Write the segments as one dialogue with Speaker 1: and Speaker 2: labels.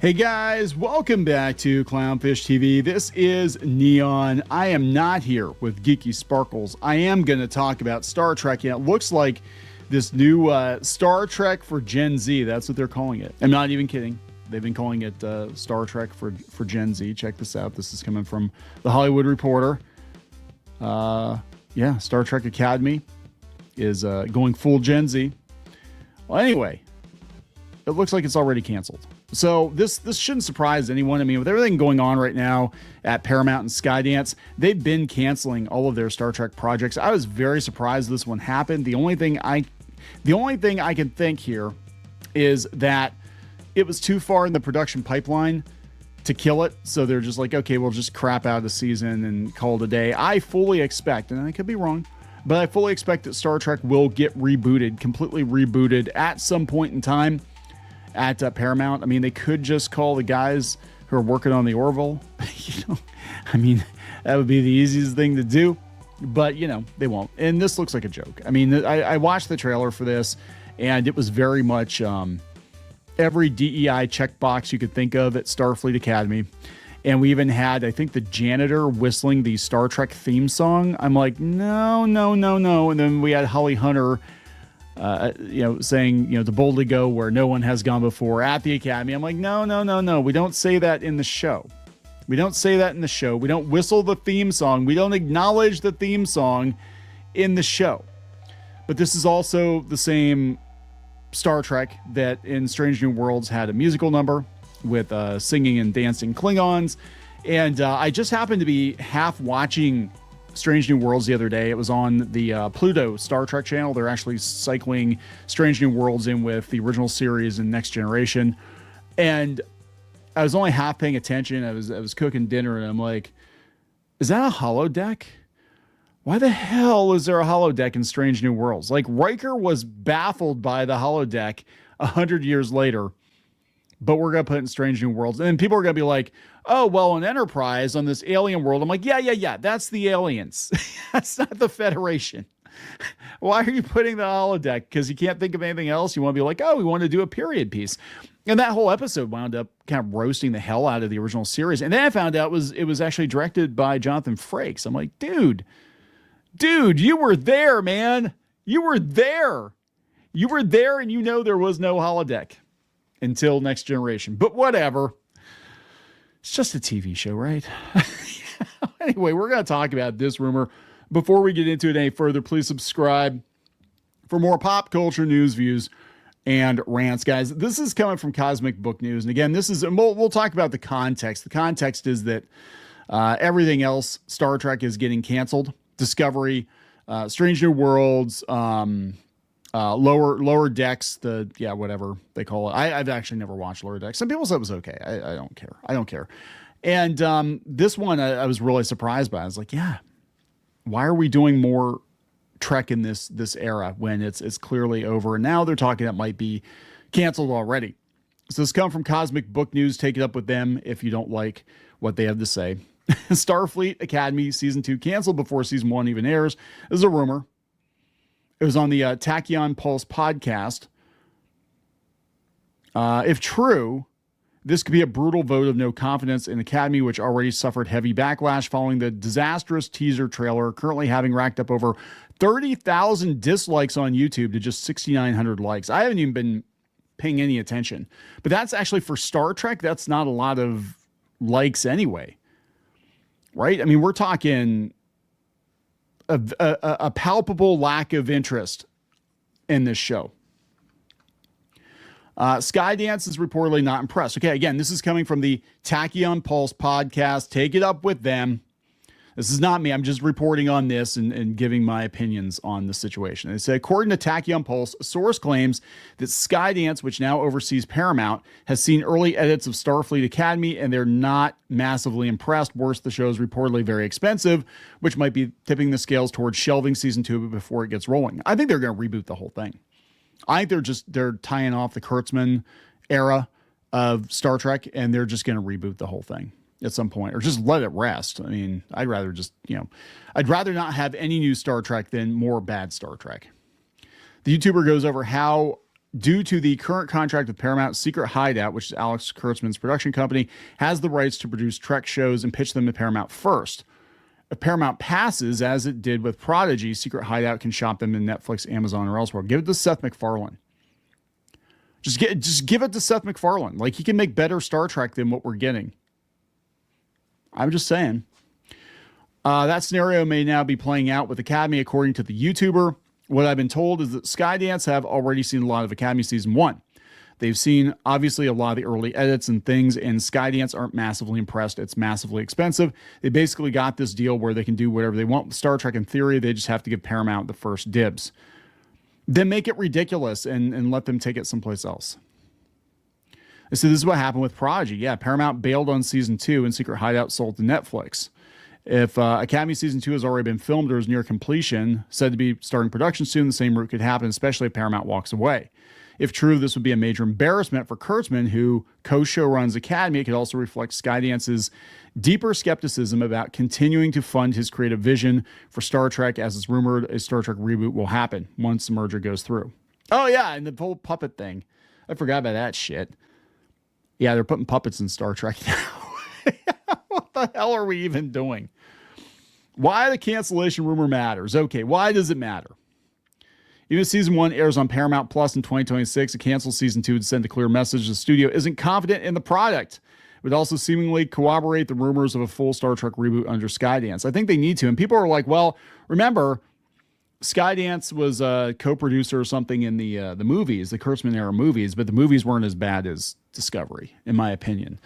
Speaker 1: Hey guys, welcome back to Clownfish TV. This is Kneon. I am not here with Geeky Sparkles. I am going to talk about Star Trek. And it looks like this new Star Trek for Gen Z. That's what they're calling it. I'm not even kidding. They've been calling it Star Trek for Gen Z. Check this out. This is coming from The Hollywood Reporter. Yeah, Star Trek Academy is going full Gen Z. Well, anyway, it looks like it's already canceled. So this shouldn't surprise anyone. I mean, with everything going on right now at Paramount and Skydance, they've been canceling all of their Star Trek projects. I was very surprised this one happened. The only thing I can think here is that it was too far in the production pipeline to kill it. So they're just like, okay, we'll just crap out the season and call it a day. I fully expect, and I could be wrong, but I fully expect that Star Trek will get rebooted, completely rebooted at some point in time at Paramount. I mean, they could just call the guys who are working on the Orville. I mean, that would be the easiest thing to do, but they won't. And this looks like a joke. I mean, I watched the trailer for this, and it was very much every DEI checkbox you could think of at Starfleet Academy. And we even had, I think, the janitor whistling the Star Trek theme song. I'm like, no. And then we had Holly Hunter saying, to boldly go where no one has gone before at the Academy. I'm like, no. We don't say that in the show. We don't say that in the show. We don't whistle the theme song. We don't acknowledge the theme song in the show. But this is also the same Star Trek that in Strange New Worlds had a musical number with singing and dancing Klingons. And I just happened to be half watching Strange New Worlds the other day. It was on the Pluto Star Trek channel. They're actually cycling Strange New Worlds in with the original series and Next Generation. And I was only half paying attention. I was cooking dinner and I'm like, is that a holodeck? Why the hell is there a holodeck in Strange New Worlds? Like, Riker was baffled by the holodeck 100 years later, but we're going to put it in Strange New Worlds. And then people are going to be like, oh, well, an Enterprise on this alien world. I'm like, yeah. That's the aliens. That's not the Federation. Why are you putting the holodeck? Because you can't think of anything else. You want to be like, oh, we want to do a period piece. And that whole episode wound up kind of roasting the hell out of the original series. And then I found out it was actually directed by Jonathan Frakes. I'm like, dude, you were there, man. You were there. And there was no holodeck until Next Generation. But whatever. It's just a TV show, right? Anyway, we're going to talk about this rumor. Before we get into it any further, please subscribe for more pop culture news, views, and rants, guys. This is coming from Cosmic Book News. And again, we'll talk about the context. The context is that everything else, Star Trek, is getting canceled. Discovery, Strange New Worlds, Lower Decks, whatever they call it. I've actually never watched Lower Decks. Some people said it was okay. I don't care. And this one I was really surprised by. I was like, yeah, why are we doing more Trek in this era when it's clearly over? And now they're talking it might be canceled already. So this comes from Cosmic Book News. Take it up with them if you don't like what they have to say. Starfleet Academy Season 2 canceled before Season 1 even airs. This is a rumor. It was on the Tachyon Pulse podcast. If true, this could be a brutal vote of no confidence in Academy, which already suffered heavy backlash following the disastrous teaser trailer, currently having racked up over 30,000 dislikes on YouTube to just 6,900 likes. I haven't even been paying any attention. But that's actually for Star Trek. That's not a lot of likes anyway. Right? I mean, we're talking a palpable lack of interest in this show. Skydance is reportedly not impressed. Okay, again, this is coming from the Tachyon Pulse podcast. Take it up with them. This is not me. I'm just reporting on this and giving my opinions on the situation. They say, according to Tachyon Pulse, a source claims that Skydance, which now oversees Paramount, has seen early edits of Starfleet Academy, and they're not massively impressed. Worse, the show is reportedly very expensive, which might be tipping the scales towards shelving Season 2 before it gets rolling. I think they're going to reboot the whole thing. I think they're tying off the Kurtzman era of Star Trek, and they're just going to reboot the whole thing at some point, or just let it rest. I mean, I'd rather not have any new Star Trek than more bad Star Trek. The YouTuber goes over how due to the current contract with Paramount, Secret Hideout, which is Alex Kurtzman's production company, has the rights to produce Trek shows and pitch them to Paramount first. If Paramount passes, as it did with Prodigy, Secret Hideout can shop them in Netflix, Amazon, or elsewhere. Give it to Seth MacFarlane. Just give it to Seth MacFarlane. Like, he can make better Star Trek than what we're getting. I'm just saying. That scenario may now be playing out with Academy, according to the YouTuber. What I've been told is that Skydance have already seen a lot of Academy Season 1. They've seen, obviously, a lot of the early edits and things, and Skydance aren't massively impressed. It's massively expensive. They basically got this deal where they can do whatever they want with Star Trek in theory. They just have to give Paramount the first dibs. Then make it ridiculous and let them take it someplace else. So this is what happened with Prodigy. Yeah, Paramount bailed on Season 2 and Secret Hideout sold to Netflix. If Academy Season 2 has already been filmed or is near completion, said to be starting production soon, the same route could happen, especially if Paramount walks away. If true, this would be a major embarrassment for Kurtzman, who co-show runs Academy. It could also reflect Skydance's deeper skepticism about continuing to fund his creative vision for Star Trek, as it's rumored a Star Trek reboot will happen once the merger goes through. Oh, yeah, and the whole puppet thing. I forgot about that shit. Yeah, they're putting puppets in Star Trek now. What the hell are we even doing? Why the cancellation rumor matters. Okay, why does it matter? Even if Season 1 airs on Paramount Plus in 2026, a canceled Season 2 would send a clear message the studio isn't confident in the product. It would also seemingly corroborate the rumors of a full Star Trek reboot under Skydance. I think they need to. And people are like, well, remember, Skydance was a co-producer or something in the movies, the Kurtzman era movies, but the movies weren't as bad as Discovery, in my opinion.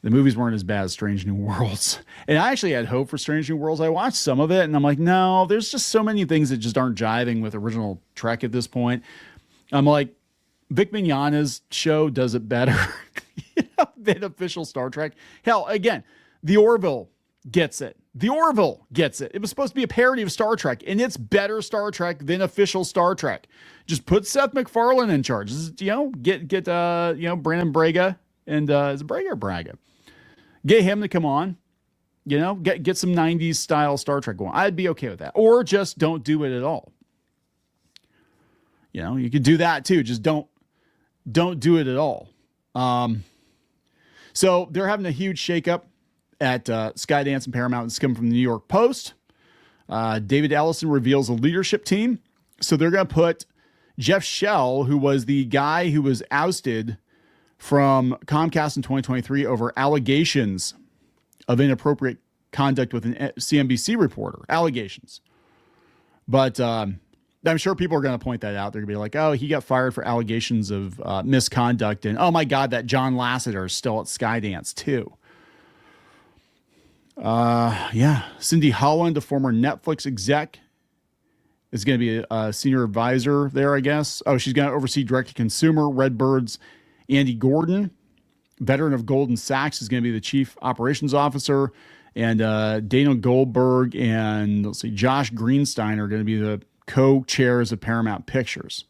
Speaker 1: The movies weren't as bad as Strange New Worlds. And I actually had hope for Strange New Worlds. I watched some of it, and I'm like, no, there's just so many things that just aren't jiving with original Trek at this point. I'm like, Vic Mignogna's show does it better than official Star Trek. Hell, again, The Orville gets it. The Orville gets it. It was supposed to be a parody of Star Trek, and it's better Star Trek than official Star Trek. Just put Seth MacFarlane in charge. Get Brandon Braga, and is it Braga or Braga? Get him to come on, get some 90s style Star Trek going. I'd be okay with that. Or just don't do it at all. You could do that too. Just don't do it at all. So they're having a huge shakeup at Skydance and Paramount. It's coming from the New York Post. David Ellison reveals a leadership team. So they're going to put Jeff Shell, who was the guy who was ousted from Comcast in 2023 over allegations of inappropriate conduct with an CNBC reporter. Allegations. But I'm sure people are going to point that out. They're going to be like, oh, he got fired for allegations of misconduct. And, oh, my God, that John Lasseter is still at Skydance, too. Cindy Holland, a former Netflix exec, is going to be a senior advisor there, I guess. Oh, she's going to oversee direct-to-consumer. Redbird's Andy Gordon, veteran of Goldman Sachs, is going to be the chief operations officer. And Dana Goldberg and, Josh Greenstein are going to be the co-chairs of Paramount Pictures.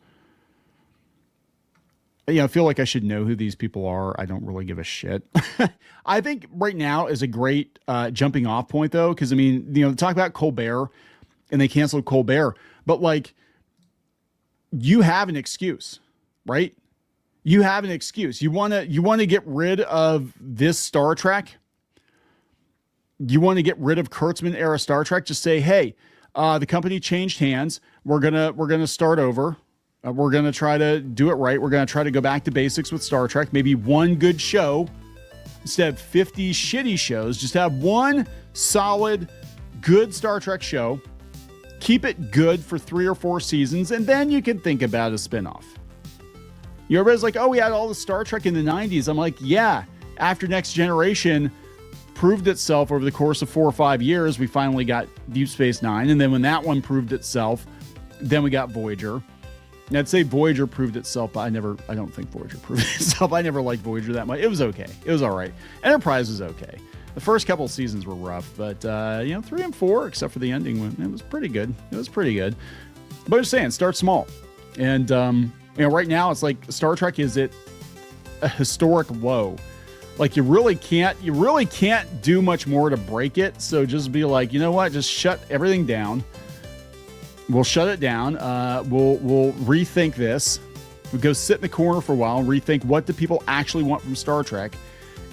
Speaker 1: I feel like I should know who these people are. I don't really give a shit. I think right now is a great jumping off point, though, because, talk about Colbert, and they canceled Colbert. But, you have an excuse, right? You have an excuse. You want to get rid of this Star Trek? You want to get rid of Kurtzman era Star Trek? Just say, hey, the company changed hands. We're gonna start over. We're gonna try to do it right. We're gonna try to go back to basics with Star Trek. Maybe one good show instead of 50 shitty shows. Just have one solid, good Star Trek show. Keep it good for 3 or 4 seasons, and then you can think about a spinoff. Everybody's like, oh, we had all the Star Trek in the 90s. I'm like, yeah, after Next Generation proved itself over the course of 4 or 5 years, we finally got Deep Space Nine. And then when that one proved itself, then we got Voyager. And I'd say Voyager proved itself, but I don't think Voyager proved itself. I never liked Voyager that much. It was okay. It was all right. Enterprise was okay. The first couple of seasons were rough, but 3 and 4, except for the ending one, it was pretty good. But I'm just saying, start small. And, right now it's like Star Trek is at a historic low. Like you really can't do much more to break it. So just be like, you know what? Just shut everything down. We'll shut it down. We'll rethink this. We'll go sit in the corner for a while and rethink what do people actually want from Star Trek.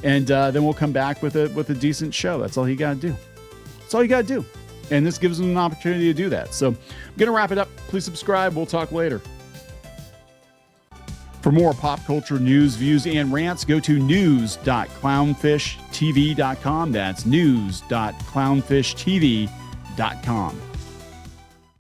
Speaker 1: And then we'll come back with a decent show. That's all you got to do. That's all you got to do. And this gives them an opportunity to do that. So I'm going to wrap it up. Please subscribe. We'll talk later. For more pop culture news, views, and rants, go to news.clownfishtv.com. That's news.clownfishtv.com.